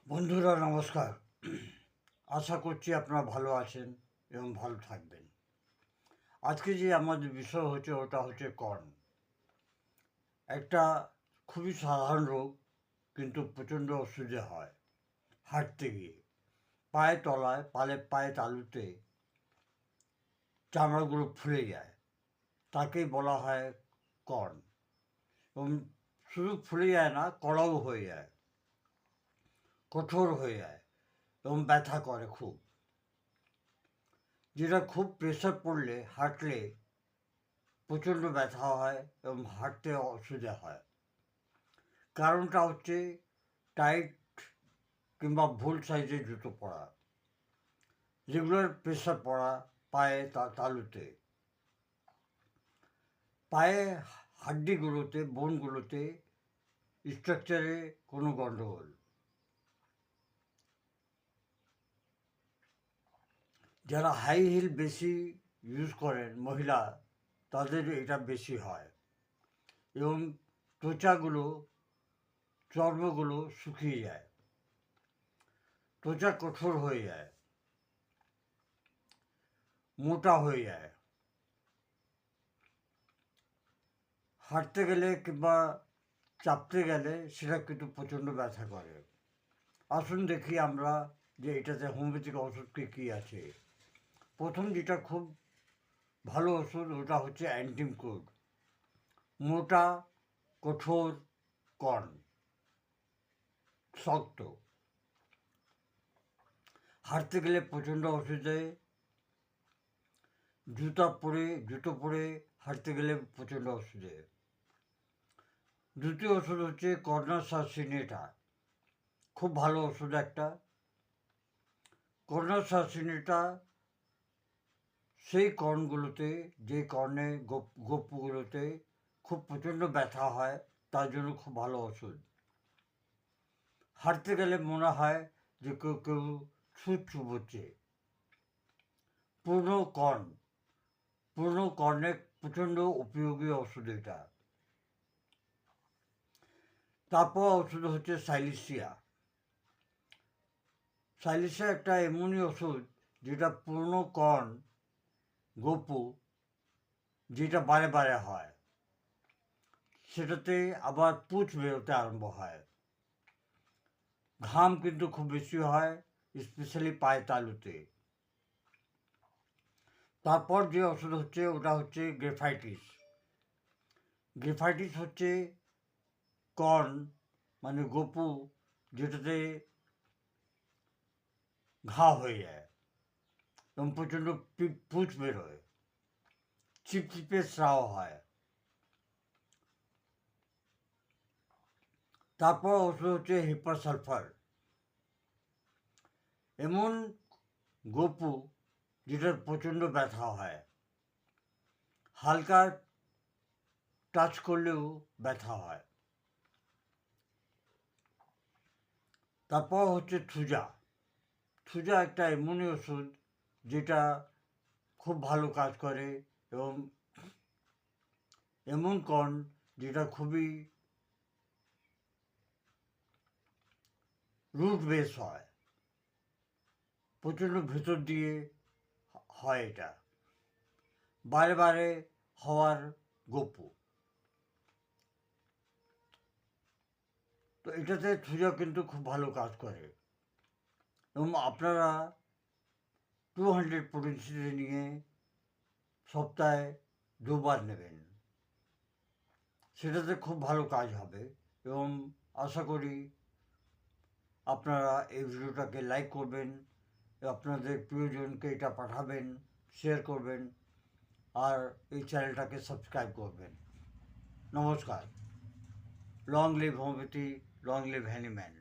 বন্ধুরা নমস্কার। আশা করছি আপনারা ভালো আছেন এবং ভালো থাকবেন। আজকে যে আমাদের বিষয় হচ্ছে ওটা হচ্ছে কর্ন। একটা খুবই সাধারণ রোগ, কিন্তু প্রচণ্ড অসুবিধে হয় হাঁটতে গিয়ে। পায়ের তলায় পায়ের তালুতে চামড়াগুলো ফুলে যায়, তাকেই বলা হয় কর্ন। এবং শুধু ফুলে যায় না, কড়াও হয়ে যায়, কঠোর হয়ে যায় এবং ব্যথা করে খুব। যেটা খুব প্রেশার পড়লে হাঁটলে প্রচণ্ড ব্যথা হয় এবং হাঁটতে অসুবিধা হয়। কারণটা হচ্ছে টাইট কিংবা ভুল সাইজের জুতো পরা, রেগুলার প্রেশার পড়া পায়ে তালুতে, পায়ে হাড্ডিগুলোতে, বোনগুলোতে, স্ট্রাকচারে কোনো গণ্ডগোল। যারা হাই হিল বেশি ইউজ করেন মহিলা, তাদের এটা বেশি হয় এবং ত্বচাগুলো, চর্মগুলো শুকিয়ে যায়, ত্বচা কঠোর হয়ে যায়, মোটা হয়ে যায়। হাঁটতে গেলে কিংবা চাপতে গেলে সেটা কিন্তু প্রচণ্ড ব্যথা করে। আসুন দেখি আমরা যে এটাতে হোমিওপ্যাথিক ওষুধ কী আছে। প্রথম যেটা খুব ভালো ওষুধ ওটা হচ্ছে অ্যান্টিমকোড, মোটা কঠোর কর্ন, শক্ত। হাঁটতে গেলে প্রচণ্ড অসুবিধে, জুতো পরে হাঁটতে গেলে প্রচণ্ড অসুবিধে। দ্বিতীয় ওষুধ হচ্ছে কর্নার সাসিনেটা, খুব ভালো ওষুধ একটা। কর্নার সাসিনেটা সেই কর্নগুলোতে, যে কর্নে গোপগুলোতে খুব প্রচণ্ড ব্যথা হয়, তার জন্য খুব ভালো ওষুধ। হাঁটতে গেলে মনে হয় যে কেউ কেউ ছুঁচ চুবোচ্ছে। পুরনো কর্নে প্রচণ্ড উপযোগী ওষুধ এটা। তারপর ওষুধ হচ্ছে সাইলিসিয়া। সাইলিসিয়া একটা এমনই ওষুধ যেটা পুরনো কর্ন, গোপু, যেটা বারে বারে হয়, সেটাতে আবার পুঁজ বেরোতে আরম্ভ হয়। ঘাম কিন্তু খুব বেশি হয়, স্পেশালি পায়ে তালুতে। তারপর যে ওষুধ হচ্ছে ওটা হচ্ছে গ্রেফাইটিস। গ্রেফাইটিস হচ্ছে কর্ন মানে গোপু, যেটাতে ঘা হয়ে যায় এবং প্রচণ্ড পুঁজ বেরোয়, চিপচিপে স্রাব হয়। তারপর ওষুধ হচ্ছে হিপাসালফার, এমন গোপু যেটার প্রচণ্ড ব্যথা হয়, হালকা টাচ করলেও ব্যথা হয়। তারপর হচ্ছে থুজা একটা এমনই ওষুধ যেটা খুব ভালো কাজ করে এবং এমন কর্ন যেটা খুবই রুট বেস হয়, প্রচণ্ড ভেতর দিয়ে হয় এটা, বারে বারে হওয়ার গোপু। তো এটাতে থুজা কিন্তু খুব ভালো কাজ করে এবং আপনারা 200 প্রোটিন নিয়ে সপ্তাহে 2বার নেবেন, সেটাতে খুব ভালো কাজ হবে। এবং আশা করি আপনারা এই ভিডিওটাকে লাইক করবেন, আপনাদের প্রিয়জনকে এটা পাঠাবেন, শেয়ার করবেন আর এই চ্যানেলটাকে সাবস্ক্রাইব করবেন। নমস্কার। Long live homeopathy, long live Hahnemann.